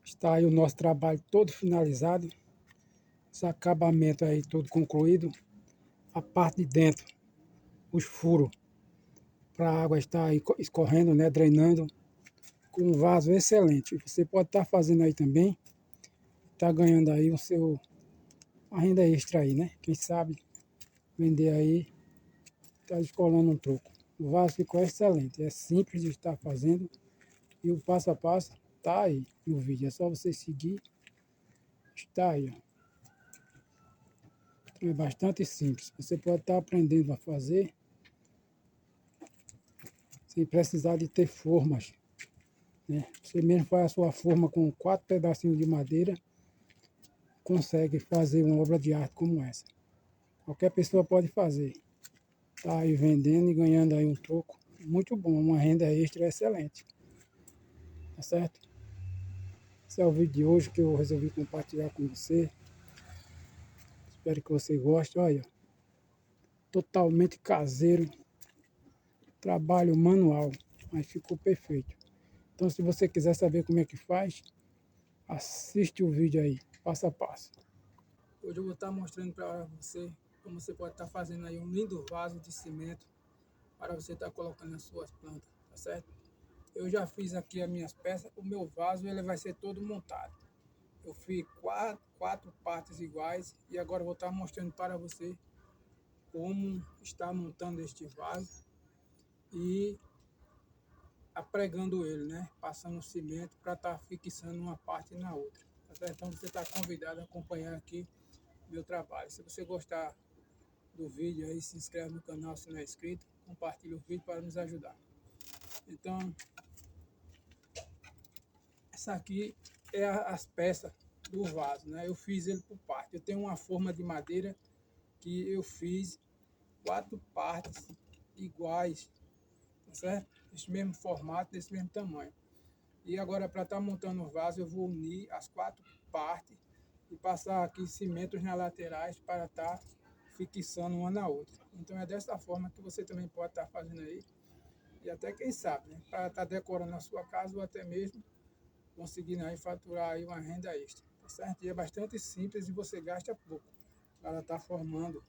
Está aí o nosso trabalho todo finalizado. Esse acabamento aí todo concluído. A parte de dentro, os furos, para a água estar aí escorrendo, né, drenando, com um vaso excelente. Você pode estar fazendo aí também, tá ganhando aí a renda extra aí, né? Quem sabe vender aí, tá escolando um troco. O vaso ficou excelente, é simples de estar fazendo e o passo a passo tá aí no vídeo. É só você seguir, está aí, ó. É bastante simples. Você pode estar aprendendo a fazer sem precisar de ter formas, né? Você mesmo faz a sua forma com 4 pedacinhos de madeira, consegue fazer uma obra de arte como essa. Qualquer pessoa pode fazer. Tá aí vendendo e ganhando aí um troco. Muito bom, uma renda extra excelente. Tá certo? Esse é o vídeo de hoje que eu resolvi compartilhar com você. Espero que você goste. Olha, totalmente caseiro. Trabalho manual, mas ficou perfeito. Então, se você quiser saber como é que faz, assiste o vídeo aí, passo a passo. Hoje eu vou estar mostrando para você como você pode estar fazendo aí um lindo vaso de cimento para você estar colocando as suas plantas, tá certo? Eu já fiz aqui as minhas peças, o meu vaso ele vai ser todo montado. Eu fiz quatro partes iguais e agora eu vou estar mostrando para você como está montando este vaso e apregando ele, né? Passando cimento para estar fixando uma parte na outra. Tá certo? Então você está convidado a acompanhar aqui meu trabalho. Se você gostar do vídeo aí, se inscreve no canal se não é inscrito, compartilha o vídeo para nos ajudar. Então, essa aqui é as peças do vaso, né? Eu fiz ele por parte. Eu tenho uma forma de madeira que eu fiz 4 partes iguais, tá certo? Desse mesmo formato, desse mesmo tamanho. E agora, para estar montando o vaso, eu vou unir as 4 partes e passar aqui cimentos nas laterais para estar fixando uma na outra. Então é dessa forma que você também pode estar fazendo aí. E até quem sabe, né? Para estar decorando a sua casa ou até mesmo conseguindo aí faturar aí uma renda extra, tá certo? E é bastante simples e você gasta pouco para estar formando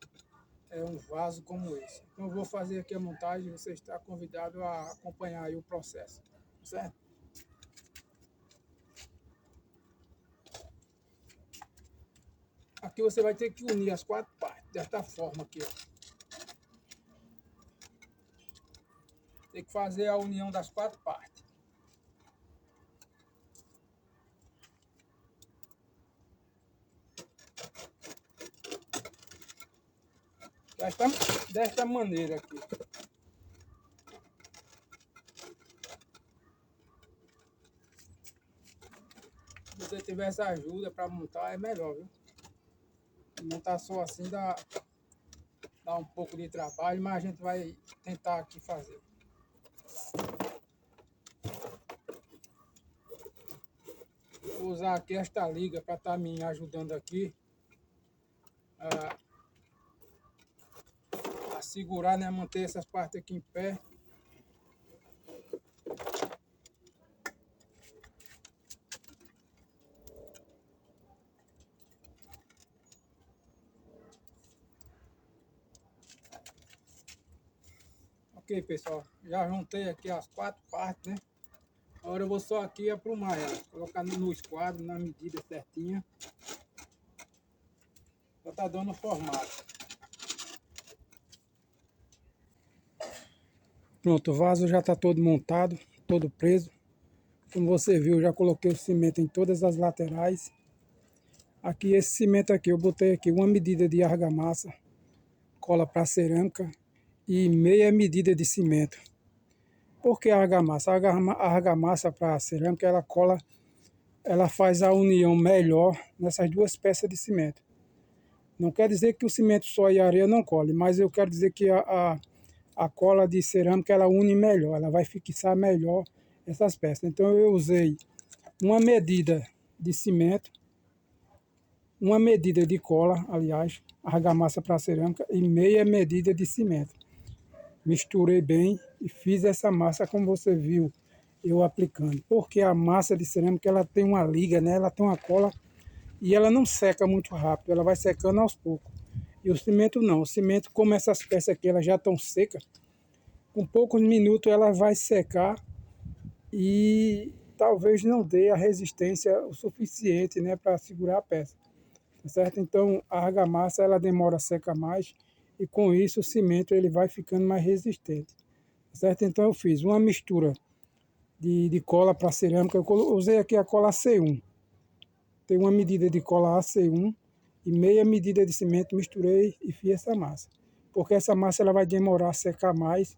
um vaso como esse. Então eu vou fazer aqui a montagem, você está convidado a acompanhar aí o processo, tá certo? Aqui você vai ter que unir as 4 partes, desta forma aqui, ó. Tem que fazer a união das 4 partes. Desta maneira aqui. Se você tiver essa ajuda para montar, é melhor, viu? Montar só assim dá um pouco de trabalho, mas a gente vai tentar aqui fazer. Vou usar aqui esta liga para estar me ajudando aqui a segurar, né? Manter essas partes aqui em pé. Ok, pessoal, já juntei aqui as 4 partes, né? Agora eu vou só aqui aprumar ela, colocar no esquadro, na medida certinha. Já tá dando formato. Pronto, o vaso já está todo montado, todo preso. Como você viu, eu já coloquei o cimento em todas as laterais. Aqui, esse cimento aqui, eu botei aqui uma medida de argamassa, cola para cerâmica e meia medida de cimento. Por que a argamassa? A argamassa para cerâmica, ela cola, ela faz a união melhor nessas 2 peças de cimento. Não quer dizer que o cimento só e a areia não cole, mas eu quero dizer que a cola de cerâmica ela une melhor, ela vai fixar melhor essas peças. Então eu usei uma medida de cimento, uma medida de cola, aliás, argamassa para cerâmica e meia medida de cimento. Misturei bem e fiz essa massa como você viu. eu aplicando. Porque a massa de cerâmica, ela tem uma liga, né? Ela tem uma cola e ela não seca muito rápido, ela vai secando aos poucos. E o cimento não, o cimento, como essas peças aqui elas já estão secas, com poucos minutos ela vai secar e talvez não dê a resistência o suficiente, né, para segurar a peça, tá certo? Então a argamassa ela demora a secar mais e com isso o cimento ele vai ficando mais resistente, tá certo? Então eu fiz uma mistura de cola para cerâmica, eu usei aqui a cola C1, tem uma medida de cola AC1 e meia medida de cimento, misturei e fiz essa massa. Porque essa massa ela vai demorar a secar mais,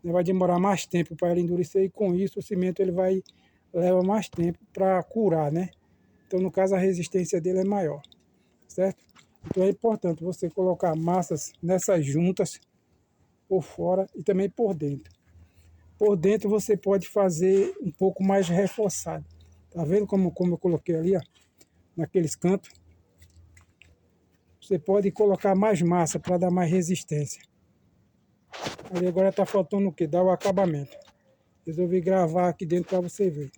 né, vai demorar mais tempo para ela endurecer e com isso o cimento ele vai leva mais tempo para curar, né? Então no caso a resistência dele é maior, certo? Então é importante você colocar massas nessas juntas por fora e também por dentro. Por dentro você pode fazer um pouco mais reforçado. Tá vendo como eu coloquei ali, ó, naqueles cantos? Você pode colocar mais massa para dar mais resistência. Ali agora está faltando o que? Dar o acabamento. Resolvi gravar aqui dentro para você ver.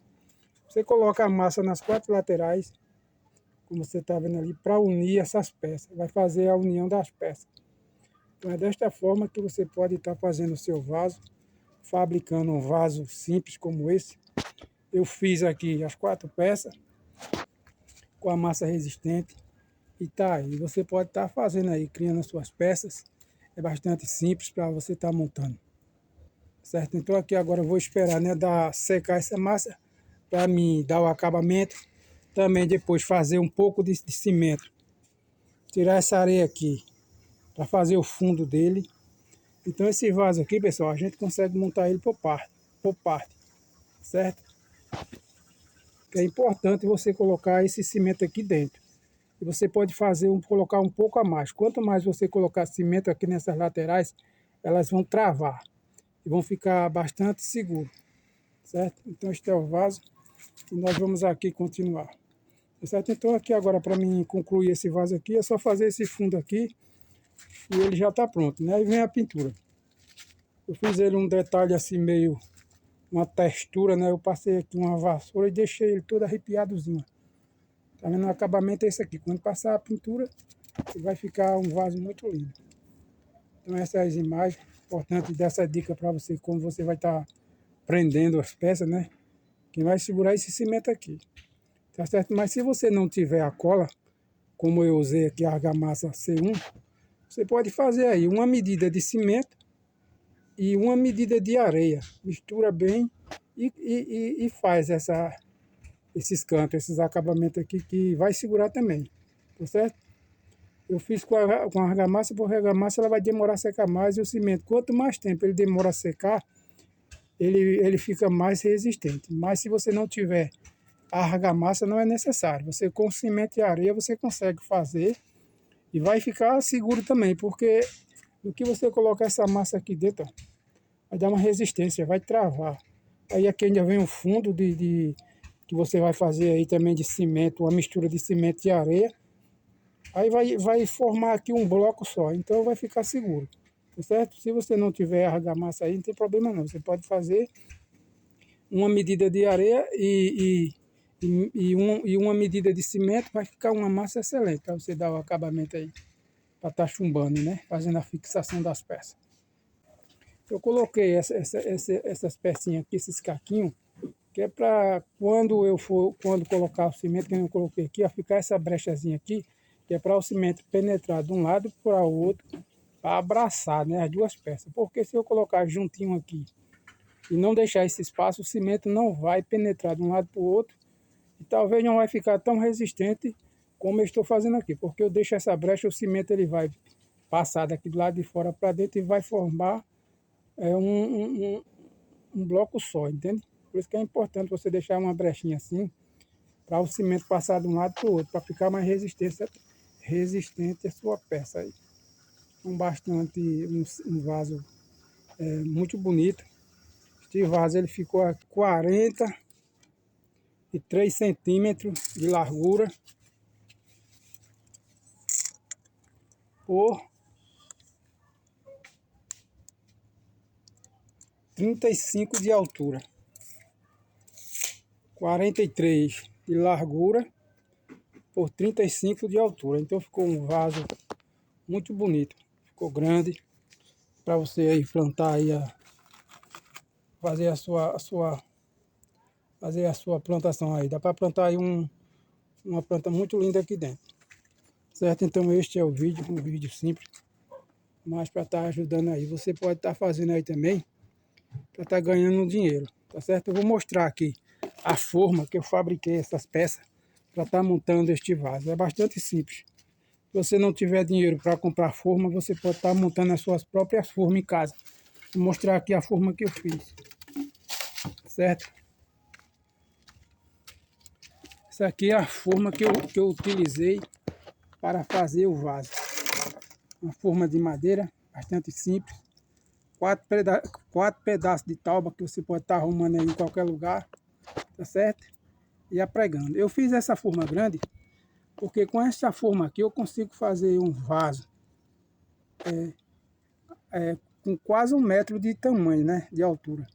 Você coloca a massa nas quatro laterais, como você está vendo ali, para unir essas peças. Vai fazer a união das peças. Então é desta forma que você pode estar fazendo o seu vaso, fabricando um vaso simples como esse. Eu fiz aqui as quatro peças com a massa resistente. E tá aí, você pode estar fazendo aí, criando as suas peças. É bastante simples para você estar montando. Certo? Então aqui agora eu vou esperar, né, secar essa massa para mim dar o acabamento. Também depois fazer um pouco de cimento. Tirar essa areia aqui para fazer o fundo dele. Então esse vaso aqui, pessoal, a gente consegue montar ele por parte, certo? Que é importante você colocar esse cimento aqui dentro. E você pode colocar um pouco a mais. Quanto mais você colocar cimento aqui nessas laterais, elas vão travar e vão ficar bastante seguros, certo? Então este é o vaso e nós vamos aqui continuar, certo? Então aqui agora para mim concluir esse vaso aqui é só fazer esse fundo aqui e ele já está pronto, né? Aí vem a pintura. Eu fiz ele um detalhe assim meio uma textura, né? Eu passei aqui uma vassoura e deixei ele todo arrepiadozinho. Tá vendo? O acabamento é esse aqui. Quando passar a pintura, vai ficar um vaso muito lindo. Então essas as imagens, importante dessa dica para você, como você vai estar prendendo as peças, né? Quem vai segurar esse cimento aqui, tá certo? Mas se você não tiver a cola, como eu usei aqui a argamassa C1, você pode fazer aí uma medida de cimento e uma medida de areia. Mistura bem e faz esses cantos, esses acabamentos aqui que vai segurar também, tá certo? Eu fiz com a argamassa, porque a argamassa ela vai demorar a secar mais e o cimento, quanto mais tempo ele demora a secar, ele fica mais resistente. Mas se você não tiver a argamassa, não é necessário. Você com cimento e areia você consegue fazer e vai ficar seguro também, porque no que você colocar essa massa aqui dentro, ó, vai dar uma resistência, vai travar. Aí aqui ainda vem o fundo que você vai fazer aí também de cimento, uma mistura de cimento e areia. Aí vai formar aqui um bloco só, então vai ficar seguro, tá certo? Se você não tiver argamassa aí, não tem problema não. Você pode fazer uma medida de areia e uma medida de cimento, vai ficar uma massa excelente para você dar o acabamento aí, para estar chumbando, né? Fazendo a fixação das peças. Eu coloquei essas pecinhas aqui, esses caquinhos, que é para quando colocar o cimento, que eu coloquei aqui, ó, ficar essa brechazinha aqui, que é para o cimento penetrar de um lado para o outro, para abraçar, né, as duas peças. Porque se eu colocar juntinho aqui e não deixar esse espaço, o cimento não vai penetrar de um lado para o outro e talvez não vai ficar tão resistente como eu estou fazendo aqui, porque eu deixo essa brecha, o cimento ele vai passar daqui do lado de fora para dentro e vai formar um bloco só, entende? Por isso que é importante você deixar uma brechinha assim, para o cimento passar de um lado para o outro, para ficar mais resistente a sua peça aí. Um vaso muito bonito. Este vaso ele ficou a 43 centímetros de largura por 35 de altura. 43 de largura por 35 de altura. Então ficou um vaso muito bonito, ficou grande para você aí plantar aí fazer a sua plantação aí. Dá para plantar aí uma planta muito linda aqui dentro, certo? Então este é o vídeo, um vídeo simples, mas para estar ajudando aí. Você pode estar fazendo aí também para estar ganhando dinheiro, tá certo? Eu vou mostrar aqui a forma que eu fabriquei essas peças para estar montando este vaso. É bastante simples. Se você não tiver dinheiro para comprar forma, você pode estar montando as suas próprias formas em casa. Vou mostrar aqui a forma que eu fiz, certo? Essa aqui é a forma que eu utilizei para fazer o vaso. Uma forma de madeira, bastante simples. 4 pedaços de tauba que você pode estar arrumando aí em qualquer lugar, tá certo? E apregando. Eu fiz essa forma grande porque com essa forma aqui eu consigo fazer um vaso com quase 1 metro de tamanho, né? De altura.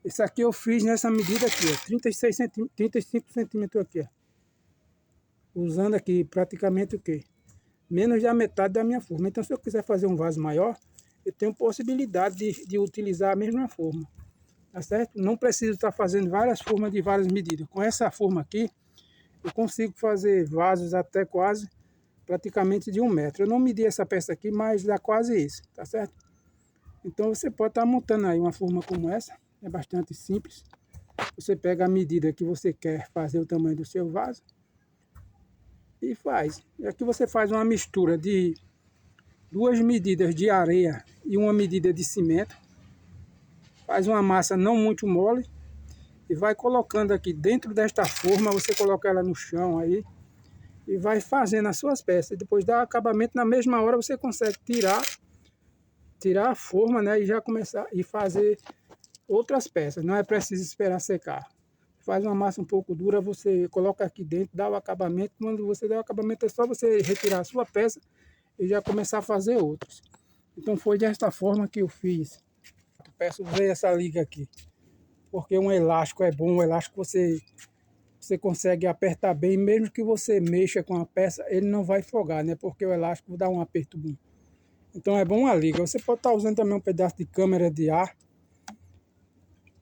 Esse aqui eu fiz nessa medida aqui, ó, 35 centímetros aqui, ó. Usando aqui praticamente o quê? Menos da metade da minha forma. Então se eu quiser fazer um vaso maior, eu tenho possibilidade de utilizar a mesma forma, tá certo? Não preciso estar fazendo várias formas de várias medidas. Com essa forma aqui, eu consigo fazer vasos até quase, praticamente de 1 metro. Eu não medi essa peça aqui, mas dá quase isso, tá certo? Então você pode estar montando aí uma forma como essa, é bastante simples. Você pega a medida que você quer fazer o tamanho do seu vaso e faz. E aqui você faz uma mistura de 2 medidas de areia e 1 medida de cimento. Faz uma massa não muito mole e vai colocando aqui dentro desta forma. Você coloca ela no chão aí e vai fazendo as suas peças. E depois dá acabamento, na mesma hora você consegue tirar a forma, né, e já começar e fazer outras peças. Não é preciso esperar secar. Faz uma massa um pouco dura, você coloca aqui dentro, dá o acabamento. Quando você dá o acabamento é só você retirar a sua peça e já começar a fazer outras. Então foi desta forma que eu fiz. Peço usei essa liga aqui, porque um elástico é bom. Um elástico você consegue apertar bem, mesmo que você mexa com a peça, ele não vai folgar, né? Porque o elástico dá um aperto bom. Então é bom uma liga. Você pode estar usando também um pedaço de câmara de ar.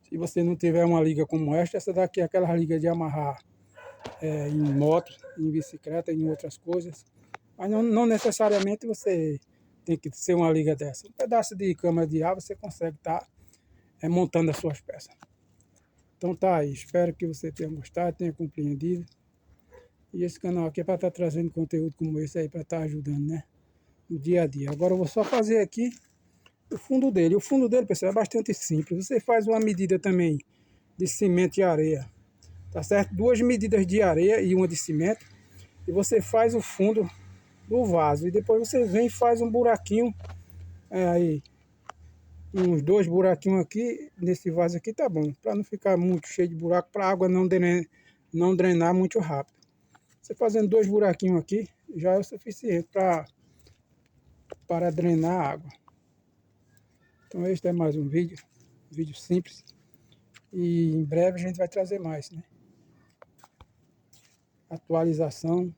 Se você não tiver uma liga como essa daqui é aquela liga de amarrar em moto, em bicicleta, em outras coisas. Mas não necessariamente você tem que ser uma liga dessa. Um pedaço de câmara de ar você consegue estar montando as suas peças. Então tá aí, espero que você tenha gostado, tenha compreendido. E esse canal aqui é para estar trazendo conteúdo como esse aí, para estar ajudando, né? No dia a dia. Agora eu vou só fazer aqui o fundo dele. O fundo dele, pessoal, é bastante simples. Você faz uma medida também de cimento e areia, tá certo? 2 medidas de areia e 1 de cimento. E você faz o fundo do vaso. E depois você vem e faz um buraquinho aí. Uns 2 buraquinhos aqui, nesse vaso aqui tá bom. Para não ficar muito cheio de buraco, para a água não drenar muito rápido. Você fazendo 2 buraquinhos aqui, já é o suficiente para drenar a água. Então este é mais um vídeo simples. E em breve a gente vai trazer mais, né? Atualização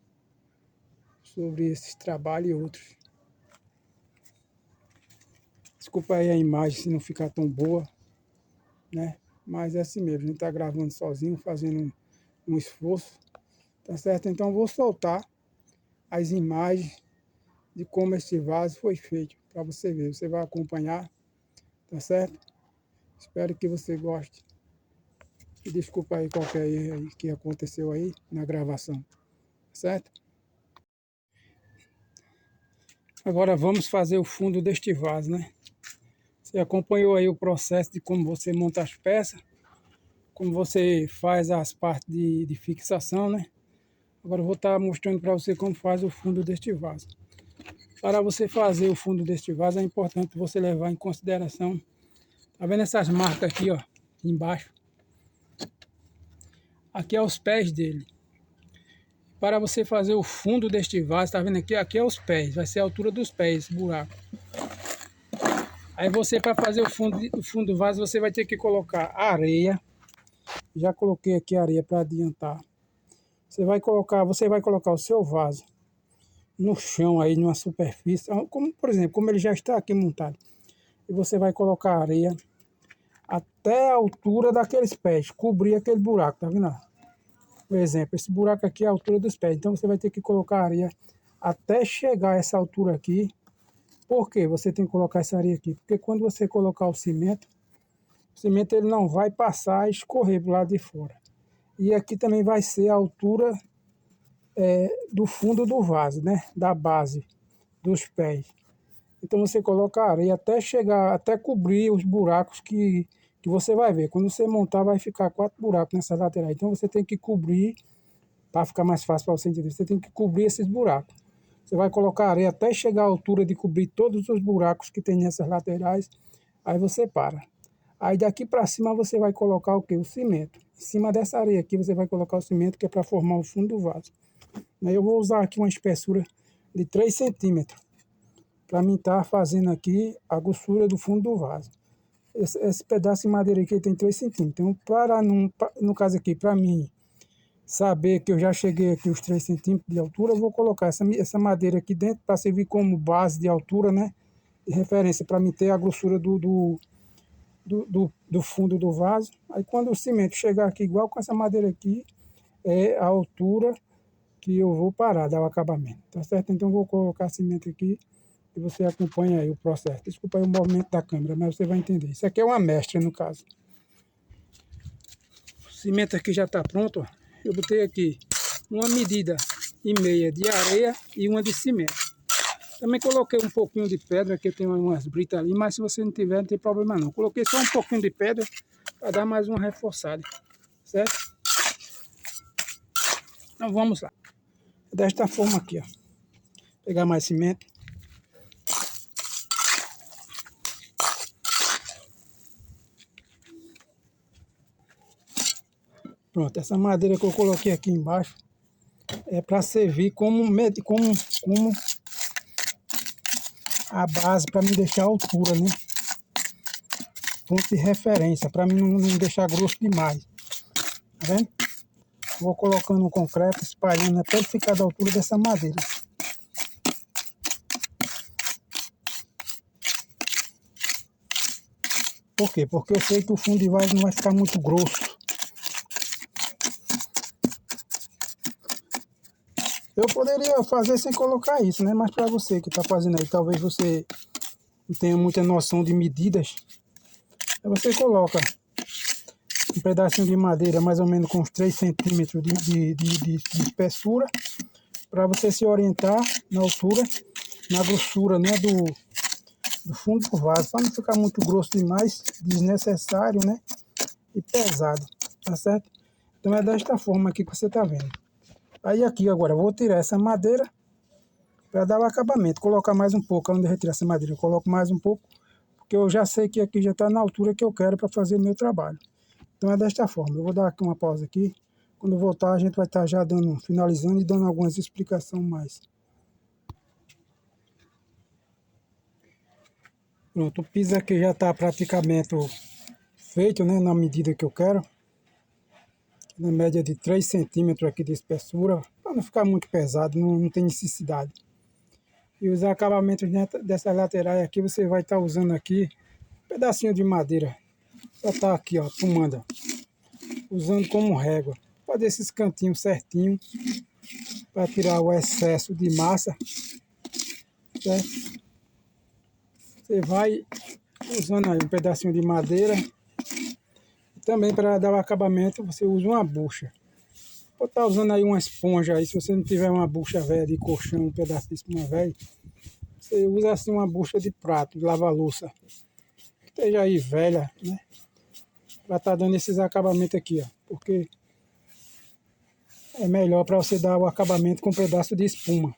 sobre esses trabalhos e outros. Desculpa aí a imagem se não ficar tão boa, né? Mas é assim mesmo, a gente tá gravando sozinho, fazendo um esforço, tá certo? Então eu vou soltar as imagens de como esse vaso foi feito, para você ver. Você vai acompanhar, tá certo? Espero que você goste. E desculpa aí qualquer erro aí que aconteceu aí na gravação, tá certo? Agora vamos fazer o fundo deste vaso, né? Você acompanhou aí o processo de como você monta as peças, como você faz as partes de fixação, né? Agora eu vou estar mostrando para você como faz o fundo deste vaso. Para você fazer o fundo deste vaso é importante você levar em consideração, tá vendo essas marcas aqui, ó, embaixo? Aqui é os pés dele. Para você fazer o fundo deste vaso, tá vendo aqui? Aqui é os pés, vai ser a altura dos pés, esse buraco. Aí você, para fazer o fundo do vaso, você vai ter que colocar areia Já coloquei aqui a areia para adiantar. Você vai colocar o seu vaso no chão aí, numa superfície, como por exemplo, como ele já está aqui montado. E você vai colocar a areia até a altura daqueles pés, cobrir aquele buraco, tá vendo? Por exemplo, esse buraco aqui é a altura dos pés, então você vai ter que colocar a areia até chegar a essa altura aqui. Por que você tem que colocar essa areia aqui? Porque quando você colocar o cimento ele não vai passar e escorrer para o lado de fora. E aqui também vai ser a altura do fundo do vaso, né? Da base dos pés. Então você coloca a areia até chegar, até cobrir os buracos que você vai ver. Quando você montar, vai ficar 4 buracos nessa lateral. Então você tem que cobrir, para ficar mais fácil para você entender. Você tem que cobrir esses buracos. Você vai colocar a areia até chegar à altura de cobrir todos os buracos que tem nessas laterais. Aí você para. Aí daqui para cima você vai colocar o que? O cimento. Em cima dessa areia aqui você vai colocar o cimento, que é para formar o fundo do vaso. Eu vou usar aqui uma espessura de 3 centímetros para mim estar fazendo aqui a grossura do fundo do vaso. Esse pedaço de madeira aqui tem 3 centímetros. Então, no caso aqui, para mim saber que eu já cheguei aqui os 3 centímetros de altura, eu vou colocar essa madeira aqui dentro para servir como base de altura, né? De referência, para mim ter a grossura do fundo do vaso. Aí quando o cimento chegar aqui igual com essa madeira aqui, é a altura que eu vou parar, dar o acabamento, tá certo? Então eu vou colocar cimento aqui e você acompanha aí o processo. Desculpa aí o movimento da câmera, mas você vai entender. Isso aqui é uma mestra, no caso. O cimento aqui já está pronto, ó. Eu botei aqui uma medida e meia de areia e uma de cimento. Também coloquei um pouquinho de pedra, que tem umas britas ali, mas se você não tiver, não tem problema não. Coloquei só um pouquinho de pedra para dar mais uma reforçada, certo? Então vamos lá. Desta forma aqui, ó. Pegar mais cimento. Pronto, essa madeira que eu coloquei aqui embaixo é para servir como a base, para me deixar a altura, né? Ponto de referência, para mim não deixar grosso demais. Tá vendo? Vou colocando o concreto, espalhando até ele ficar da altura dessa madeira. Por quê? Porque eu sei que o fundo de vaso não vai ficar muito grosso. Eu poderia fazer sem colocar isso, né? Mas para você que está fazendo aí, talvez você não tenha muita noção de medidas. Aí você coloca um pedacinho de madeira mais ou menos com uns 3 centímetros de espessura, para você se orientar na altura, na grossura, né, do fundo do vaso, para não ficar muito grosso demais, desnecessário, né, e pesado, tá certo? Então é desta forma aqui que você tá vendo. Aí aqui agora eu vou tirar essa madeira para dar o acabamento, colocar mais um pouco. Onde eu retirar essa madeira, eu coloco mais um pouco, porque eu já sei que aqui já está na altura que eu quero para fazer o meu trabalho. Então é desta forma. Eu vou dar aqui uma pausa aqui. Quando eu voltar, a gente vai estar já finalizando e dando algumas explicações mais. Pronto, o piso aqui já está praticamente feito, né, na medida que eu quero. Na média de 3 centímetros aqui de espessura, para não ficar muito pesado, não tem necessidade. E os acabamentos dessas laterais aqui, você vai estar usando aqui um pedacinho de madeira. Só tá aqui, ó, tomando, usando como régua. Fazer esses cantinhos certinho para tirar o excesso de massa, certo? Você vai usando aí um pedacinho de madeira. E também para dar o acabamento, você usa uma bucha. Pode estar usando aí uma esponja aí, se você não tiver uma bucha velha de colchão, um pedaço de espuma velha, você usa assim uma bucha de prato, de lavar louça. Esteja aí velha, né? Para estar dando esses acabamentos aqui, ó. Porque é melhor para você dar o acabamento com um pedaço de espuma.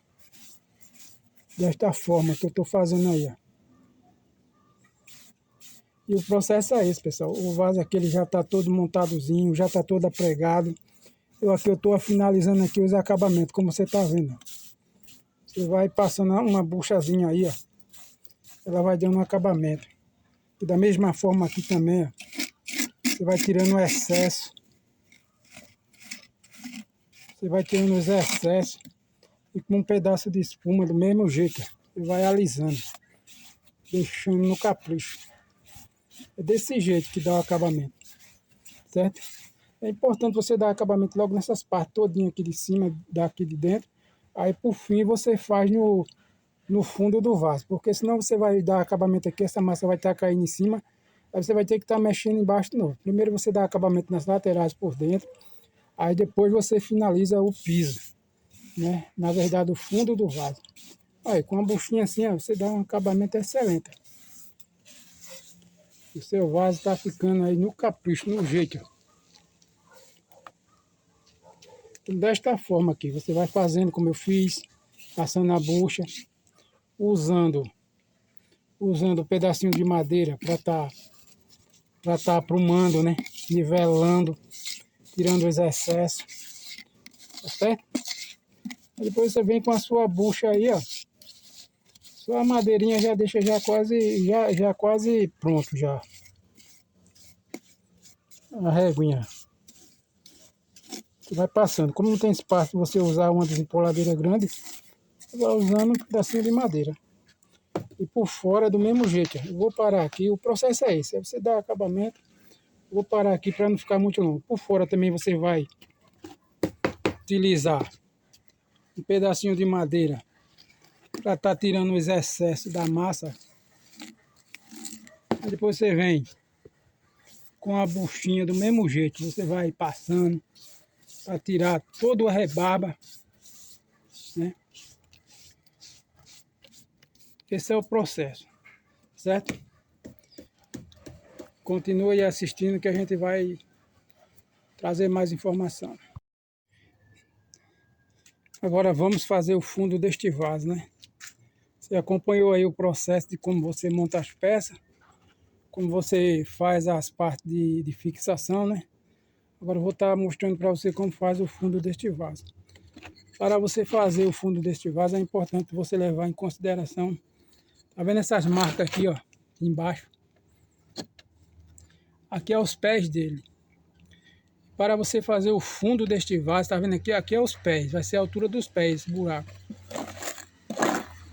Desta forma que eu estou fazendo aí, ó. E o processo é esse, pessoal. O vaso aqui ele já está todo montadozinho, já está todo apregado. Eu estou finalizando aqui os acabamentos, como você está vendo. Você vai passando uma buchazinha aí, ó. Ela vai dando um acabamento. E da mesma forma aqui também, ó. Você vai tirando o excesso Você vai tirando os excessos e com um pedaço de espuma do mesmo jeito. Você vai alisando, deixando no capricho. É desse jeito que dá o acabamento, certo? É importante você dar acabamento logo nessas partes todinha aqui de cima, daqui de dentro. Aí por fim você faz no fundo do vaso, porque senão você vai dar acabamento aqui, essa massa vai estar caindo em cima, aí você vai ter que estar mexendo embaixo de novo. Primeiro você dá acabamento nas laterais por dentro, aí depois você finaliza o piso, né? Na verdade o fundo do vaso. Aí com a buchinha assim, ó, você dá um acabamento excelente. O seu vaso está ficando aí no capricho, no jeito. Desta forma aqui, você vai fazendo como eu fiz, passando a bucha, usando um pedacinho de madeira para tá aprumando, né? Nivelando, tirando os excessos, tá certo? Aí depois você vem com a sua bucha aí, ó. Sua madeirinha já deixa já quase pronto já. A réguinha. Você vai passando. Como não tem espaço para você usar uma desempoladeira grande, você vai usando um pedacinho de madeira. E por fora do mesmo jeito. Eu vou parar aqui. O processo é esse. É você dar acabamento. Vou parar aqui para não ficar muito longo. Por fora também você vai utilizar um pedacinho de madeira para estar tirando os excessos da massa. Aí depois você vem com a buchinha do mesmo jeito. Você vai passando para tirar todo a rebarba, né? Esse é o processo, certo? Continue assistindo que a gente vai trazer mais informação. Agora vamos fazer o fundo deste vaso, né? Você acompanhou aí o processo de como você monta as peças, como você faz as partes de fixação, né? Agora eu vou estar mostrando para você como faz o fundo deste vaso. Para você fazer o fundo deste vaso é importante você levar em consideração, tá vendo essas marcas aqui, ó, embaixo? Aqui é os pés dele. Para você fazer o fundo deste vaso, tá vendo aqui? Aqui é os pés, vai ser a altura dos pés, esse buraco.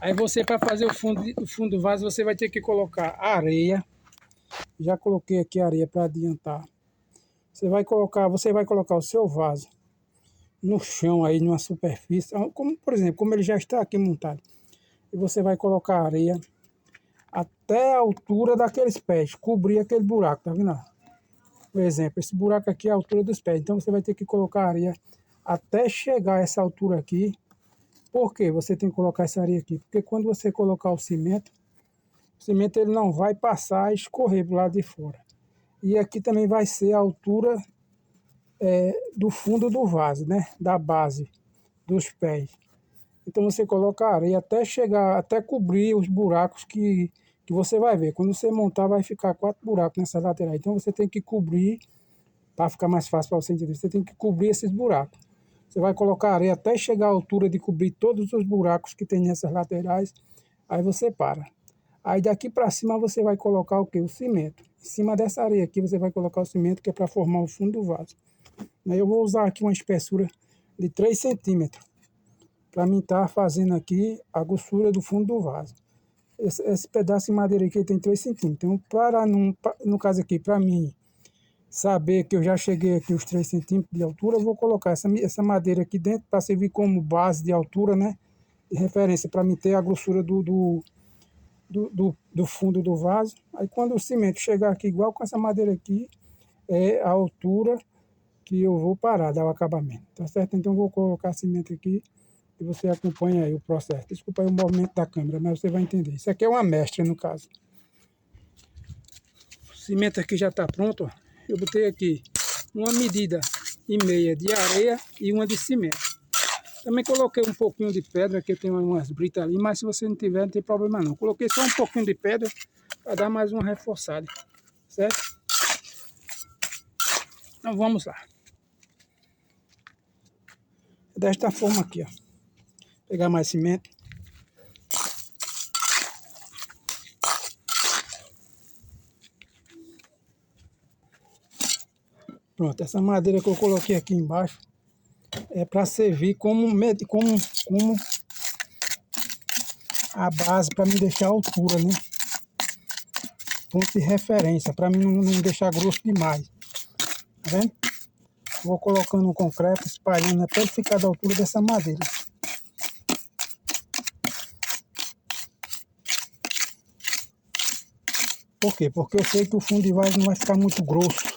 Aí você, para fazer o fundo do vaso, você vai ter que colocar areia. Já coloquei aqui areia para adiantar. Você vai colocar o seu vaso no chão aí, numa superfície, como por exemplo, como ele já está aqui montado. E você vai colocar areia até a altura daqueles pés, cobrir aquele buraco, tá vendo? Por exemplo, esse buraco aqui é a altura dos pés, então você vai ter que colocar areia até chegar a essa altura aqui. Por que você tem que colocar essa areia aqui? Porque quando você colocar o cimento ele não vai passar e escorrer para o lado de fora. E aqui também vai ser a altura do fundo do vaso, né? Da base dos pés. Então você coloca a areia até chegar, até cobrir os buracos que você vai ver. Quando você montar vai ficar 4 buracos nessa lateral. Então você tem que cobrir, para ficar mais fácil para você entender, você tem que cobrir esses buracos. Você vai colocar areia até chegar à altura de cobrir todos os buracos que tem nessas laterais. Aí você para. Aí daqui para cima você vai colocar o que? O cimento. Em cima dessa areia aqui você vai colocar o cimento, que é para formar o fundo do vaso. Aí eu vou usar aqui uma espessura de 3 centímetros. Para mim estar fazendo aqui a grossura do fundo do vaso. Esse pedaço de madeira aqui tem 3 centímetros. Então, no caso aqui, para mim saber que eu já cheguei aqui os 3 centímetros de altura, eu vou colocar essa madeira aqui dentro para servir como base de altura, né? De referência, para mim ter a grossura do fundo do vaso. Aí quando o cimento chegar aqui igual com essa madeira aqui, é a altura que eu vou parar, dar o acabamento, tá certo? Então eu vou colocar cimento aqui e você acompanha aí o processo. Desculpa aí o movimento da câmera, mas você vai entender. Isso aqui é uma mestra, no caso. O cimento aqui já está pronto, ó. Eu botei aqui uma medida e meia de areia e uma de cimento. Também coloquei um pouquinho de pedra, que tem umas britas ali, mas se você não tiver, não tem problema não. Coloquei só um pouquinho de pedra para dar mais uma reforçada, certo? Então vamos lá. Desta forma aqui, ó. Pegar mais cimento. Pronto, essa madeira que eu coloquei aqui embaixo é para servir como a base para me deixar a altura, né? Ponto de referência, para mim não deixar grosso demais. Tá vendo? Vou colocando o concreto, espalhando até ele ficar da altura dessa madeira. Por quê? Porque eu sei que o fundo de vaso não vai ficar muito grosso.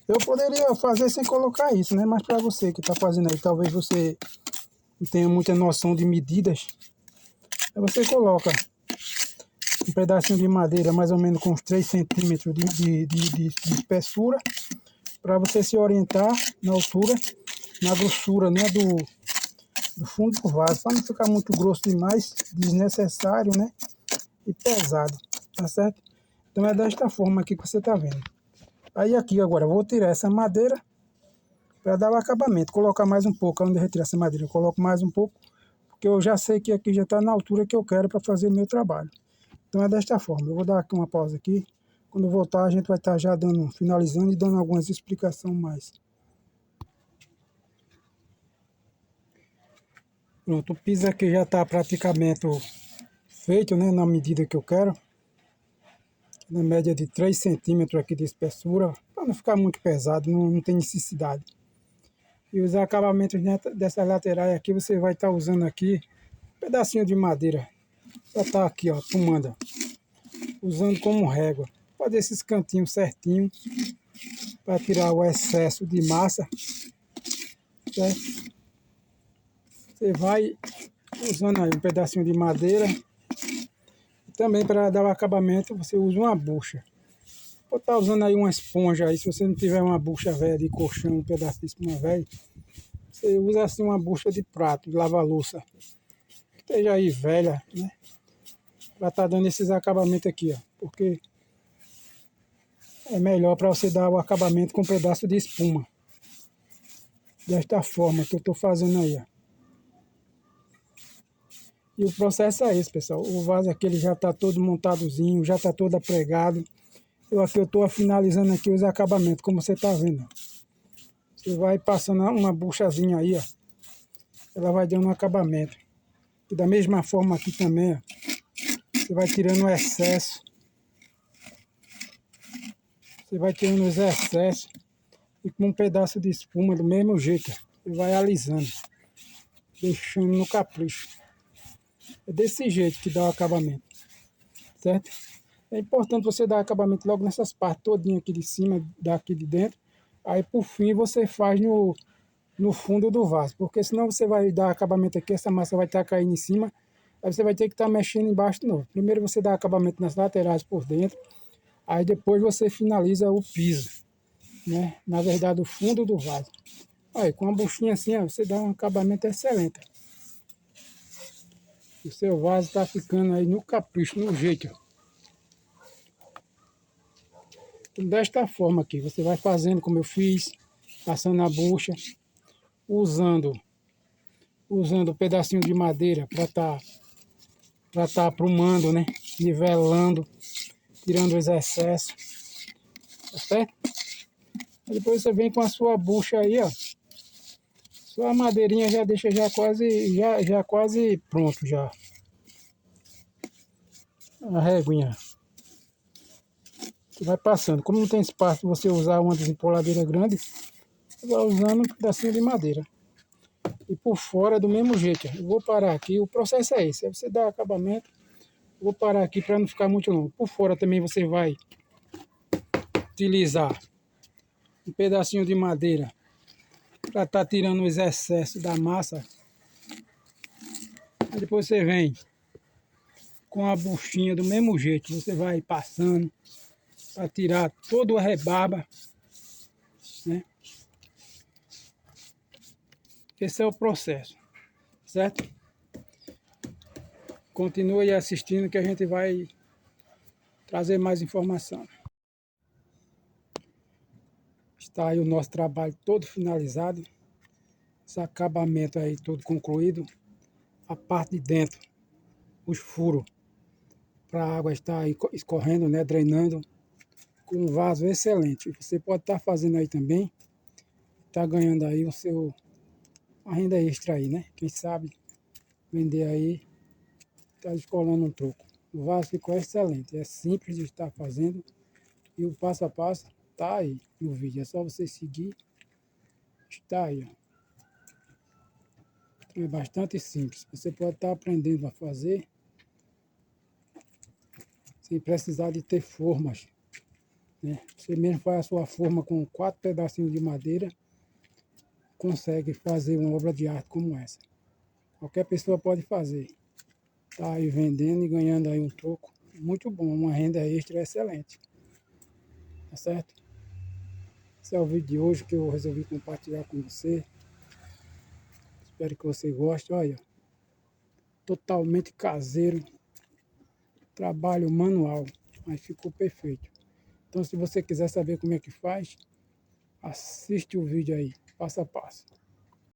Eu poderia fazer sem colocar isso, né? Mas para você que está fazendo aí, talvez você não tenha muita noção de medidas. Aí você coloca um pedacinho de madeira mais ou menos com uns 3 centímetros de espessura, para você se orientar na altura, na grossura, né, do fundo do vaso, para não ficar muito grosso demais, desnecessário, né, e pesado, tá certo? Então é desta forma aqui que você está vendo. Aí aqui agora eu vou tirar essa madeira para dar o acabamento, colocar mais um pouco, onde eu retirar essa madeira eu coloco mais um pouco, porque eu já sei que aqui já está na altura que eu quero para fazer o meu trabalho. Então é desta forma, eu vou dar aqui uma pausa aqui, quando eu voltar a gente vai estar já finalizando e dando algumas explicações mais. Pronto, o piso aqui já está praticamente feito, né, na medida que eu quero. Na média de 3 centímetros aqui de espessura, para não ficar muito pesado, não tem necessidade. E os acabamentos dessas laterais aqui, você vai estar usando aqui um pedacinho de madeira, para estar aqui, ó, tomando, usando como régua. Fazer esses cantinhos certinho, para tirar o excesso de massa, certo? Você vai usando aí um pedacinho de madeira. Também para dar o acabamento você usa uma bucha. Pode estar usando aí uma esponja aí, se você não tiver uma bucha velha de colchão, um pedaço de espuma velha, você usa assim uma bucha de prato, de lava-louça, que esteja aí velha, né? Para estar dando esses acabamentos aqui, ó. Porque é melhor para você dar o acabamento com um pedaço de espuma. Desta forma que eu estou fazendo aí, ó. E o processo é esse, pessoal. O vaso aqui ele já está todo montadozinho, já está todo apregado. Eu estou finalizando aqui os acabamentos, como você está vendo. Você vai passando uma buchazinha aí, ó. Ela vai dando um acabamento. E da mesma forma aqui também, ó. Você vai tirando o excesso. Você vai tirando os excessos. E com um pedaço de espuma do mesmo jeito, ó. Você vai alisando. Deixando no capricho. É desse jeito que dá o acabamento. Certo? É importante você dar acabamento logo nessas partes todinhas aqui de cima, daqui de dentro. Aí por fim você faz no fundo do vaso, porque senão você vai dar acabamento aqui, essa massa vai estar caindo em cima, aí você vai ter que estar mexendo embaixo de novo. Primeiro você dá acabamento nas laterais por dentro, aí depois você finaliza o piso, né? Na verdade o fundo do vaso. Aí com uma buchinha assim, ó, você dá um acabamento excelente. O seu vaso está ficando aí no capricho, no jeito, ó. Então, desta forma aqui, você vai fazendo como eu fiz, passando a bucha, usando um pedacinho de madeira para tá aprumando, né? Nivelando, tirando os excessos, tá certo? E depois você vem com a sua bucha aí, ó. Sua madeirinha já deixa já quase pronto já. A réguinha. Você vai passando. Como não tem espaço você usar uma desempoladeira grande, você vai usando um pedacinho de madeira. E por fora do mesmo jeito. Eu vou parar aqui. O processo é esse. Aí você dá acabamento. Vou parar aqui para não ficar muito longo. Por fora também você vai utilizar um pedacinho de madeira para estar tirando os excessos da massa. Aí depois você vem com a buchinha do mesmo jeito. Você vai passando para tirar todo o rebaba, né? Esse é o processo, certo? Continue assistindo que a gente vai trazer mais informação. Está aí o nosso trabalho todo finalizado. Esse acabamento aí todo concluído. A parte de dentro, os furos, para a água estar aí escorrendo, né? Drenando. com um vaso excelente. Você pode estar fazendo aí também, tá ganhando aí a renda extra aí, né? Quem sabe vender aí, tá descolando um troco. O vaso ficou excelente, é simples de estar fazendo e o passo a passo tá aí no vídeo. É só você seguir, está aí, ó. É bastante simples. Você pode estar aprendendo a fazer sem precisar de ter formas, né? Você mesmo faz a sua forma com 4 pedacinhos de madeira, consegue fazer uma obra de arte como essa. Qualquer pessoa pode fazer. Tá aí vendendo e ganhando aí um troco. Muito bom, uma renda extra excelente. Tá certo? Esse é o vídeo de hoje que eu resolvi compartilhar com você. Espero que você goste. Olha, totalmente caseiro, trabalho manual, mas ficou perfeito. Então, se você quiser saber como é que faz, assiste o vídeo aí, passo a passo.